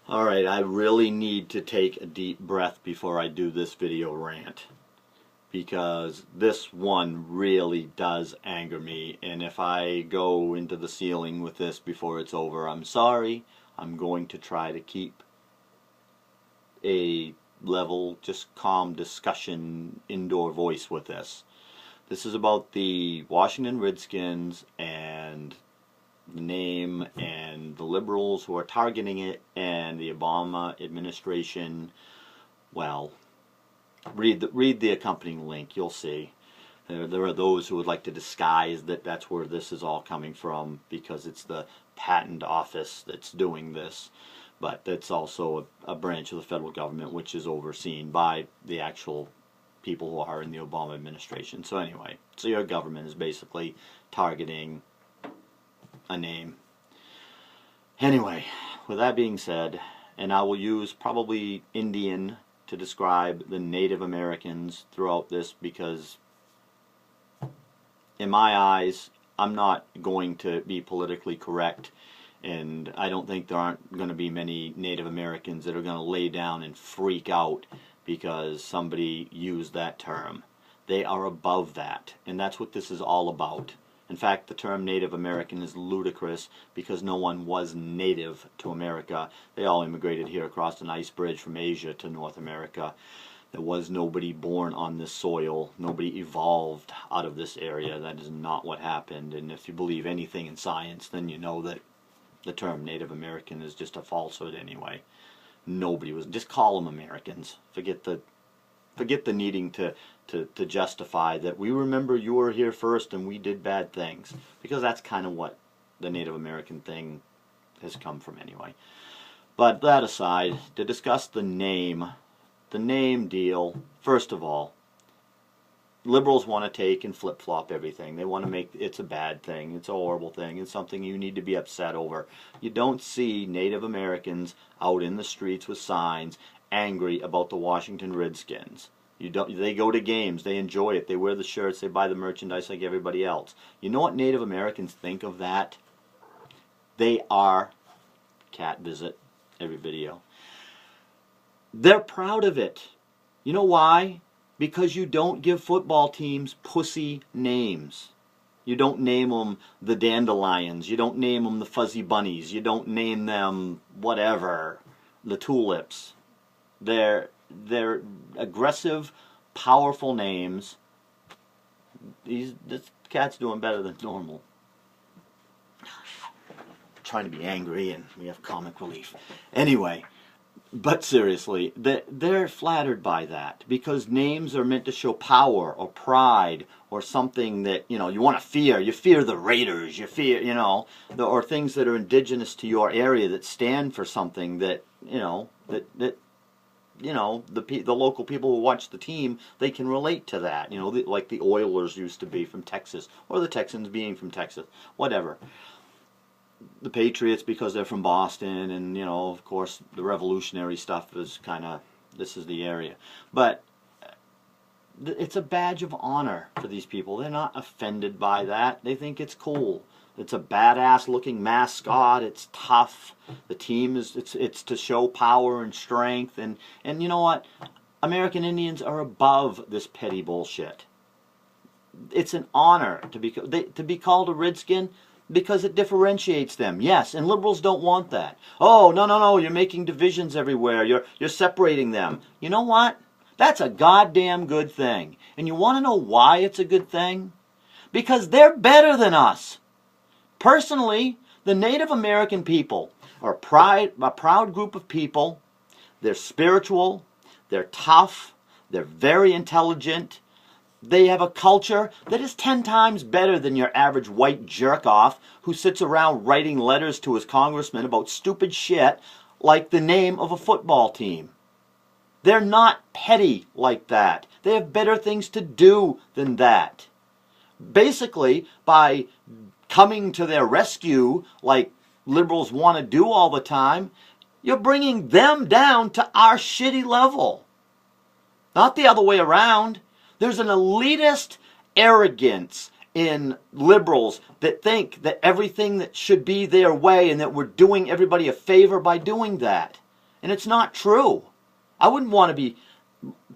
Alright, I really need to take a deep breath before I do this video rant, because this one really does anger me, and if I go into the ceiling with this before it's over, I'm sorry. I'm going to try to keep a level, just calm discussion, indoor voice with this. This is about the Washington Redskins and the name and the liberals who are targeting it, and the Obama administration. Well, read the accompanying link. You'll see. There are those who would like to disguise that that's where this is all coming from because it's the patent office that's doing this. But that's also a branch of the federal government which is overseen by the actual people who are in the Obama administration. So anyway, so your government is basically targeting a name. Anyway, with that being said, and I will use probably Indian to describe the Native Americans throughout this, because in my eyes, I'm not going to be politically correct, and I don't think there aren't going to be many Native Americans that are going to lay down and freak out because somebody used that term. They are above that, and that's what this is all about. In fact, the term Native American is ludicrous because no one was native to America. They all immigrated here across an ice bridge from Asia to North America. There was nobody born on this soil. Nobody evolved out of this area. That is not what happened. And if you believe anything in science, then you know that the term Native American is just a falsehood anyway. Nobody was. Just call them Americans. Forget the needing to justify that we remember you were here first and we did bad things, because that's kind of what the Native American thing has come from anyway. But that aside, to discuss the name deal, first of all, liberals want to take and flip-flop everything. They want to make it's a bad thing, it's a horrible thing, it's something you need to be upset over. You don't see Native Americans out in the streets with signs angry about the Washington Redskins. They go to games, they enjoy it, they wear the shirts, they buy the merchandise like everybody else. You know what Native Americans think of that? They are, cat visit every video, they're proud of it. You know why? Because you don't give football teams pussy names. You don't name them the Dandelions, you don't name them the Fuzzy Bunnies, you don't name them whatever, the Tulips. They're aggressive, powerful names. This cat's doing better than normal. Trying to be angry and we have comic relief. Anyway, but seriously, they're flattered by that, because names are meant to show power or pride or something that, you know, you want to fear. You fear the Raiders, you fear, you know, or things that are indigenous to your area that stand for something that, you know, that you know, the local people who watch the team, they can relate to that. You know, like the Oilers used to be from Texas, or the Texans being from Texas, whatever. The Patriots because they're from Boston, and, you know, of course, the revolutionary stuff is kind of, this is the area. But it's a badge of honor for these people. They're not offended by that. They think it's cool. It's a badass looking mascot. It's tough. The team is, it's to show power and strength. And you know what? American Indians are above this petty bullshit. It's an honor to be called a Redskin because it differentiates them. Yes, and liberals don't want that. Oh, no, you're making divisions everywhere. You're separating them. You know what? That's a goddamn good thing. And you want to know why it's a good thing? Because they're better than us. Personally, the Native American people are a proud group of people. They're spiritual, they're tough, they're very intelligent. They have a culture that is 10 times better than your average white jerk-off who sits around writing letters to his congressman about stupid shit like the name of a football team. They're not petty like that. They have better things to do than that. Basically, by coming to their rescue like liberals want to do all the time, you're bringing them down to our shitty level. Not the other way around. There's an elitist arrogance in liberals that think that everything that should be their way and that we're doing everybody a favor by doing that. And it's not true. I wouldn't want to be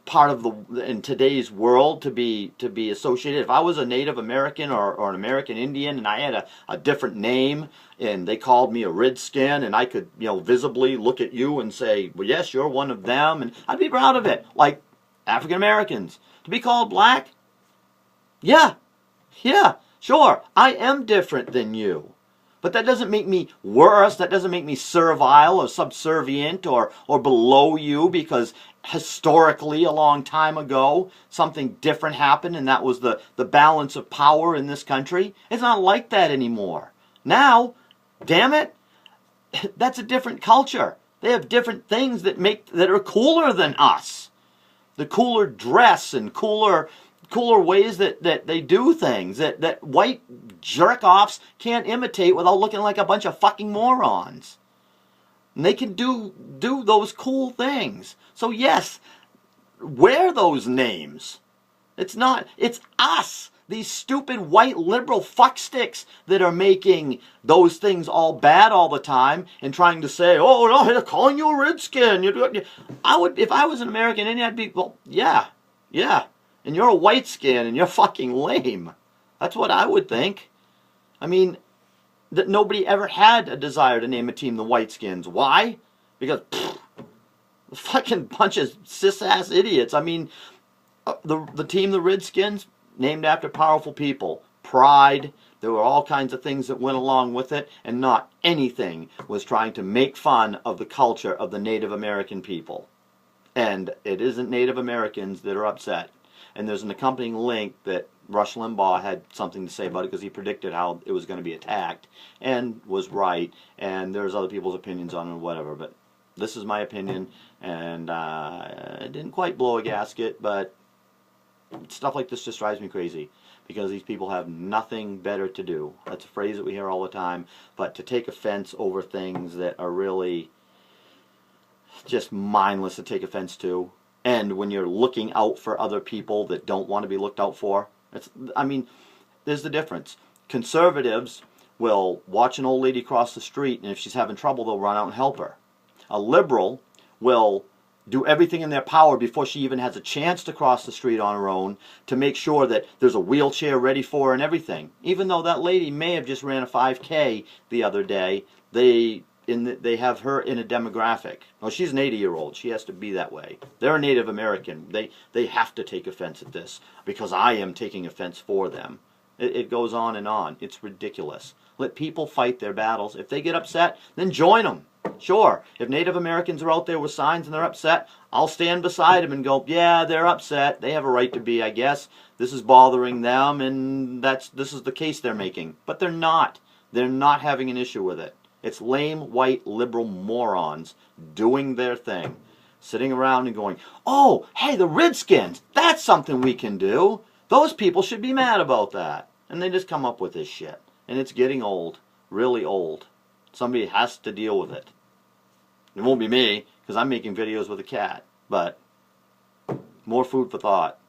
part of in today's world to be associated. If I was a Native American or an American Indian and I had a different name and they called me a Redskin and I could, visibly look at you and say, well, yes, you're one of them, and I'd be proud of it. Like African Americans. To be called black? Yeah, sure, I am different than you. But that doesn't make me worse. That doesn't make me servile or subservient or below you, because historically, a long time ago, something different happened, and that was the balance of power in this country. It's not like that anymore. Now, damn it, that's a different culture. They have different things that are cooler than us. The cooler dress and cooler ways that they do things that white jerk-offs can't imitate without looking like a bunch of fucking morons. And they can do those cool things. So yes, wear those names. It's us, these stupid white liberal fucksticks, that are making those things all bad all the time and trying to say, oh no, they're calling you a Redskin. I would, if I was an American Indian, I'd be, well, yeah. And you're a white skin and you're fucking lame. That's what I would think. I mean, that nobody ever had a desire to name a team the Whiteskins. Why? Because, a fucking bunch of cis-ass idiots. I mean, the team, the Redskins, named after powerful people. Pride. There were all kinds of things that went along with it, and not anything was trying to make fun of the culture of the Native American people. And it isn't Native Americans that are upset. And there's an accompanying link that Rush Limbaugh had something to say about it, because he predicted how it was going to be attacked and was right. And there's other people's opinions on it or whatever. But this is my opinion, and it didn't quite blow a gasket, but stuff like this just drives me crazy, because these people have nothing better to do. That's a phrase that we hear all the time. But to take offense over things that are really just mindless to take offense to, and when you're looking out for other people that don't want to be looked out for, there's the difference. Conservatives will watch an old lady cross the street, and if she's having trouble, they'll run out and help her. A liberal will do everything in their power before she even has a chance to cross the street on her own to make sure that there's a wheelchair ready for her and everything. Even though that lady may have just ran a 5K the other day, they have her in a demographic. Oh, she's an 80-year-old. She has to be that way. They're a Native American. They have to take offense at this because I am taking offense for them. It goes on and on. It's ridiculous. Let people fight their battles. If they get upset, then join them. Sure, if Native Americans are out there with signs and they're upset, I'll stand beside them and go, yeah, they're upset. They have a right to be, I guess. This is bothering them, and this is the case they're making. But they're not. They're not having an issue with it. It's lame, white, liberal morons doing their thing. Sitting around and going, oh, hey, the Redskins, that's something we can do. Those people should be mad about that. And they just come up with this shit. And it's getting old. Really old. Somebody has to deal with it. It won't be me, because I'm making videos with a cat. But more food for thought.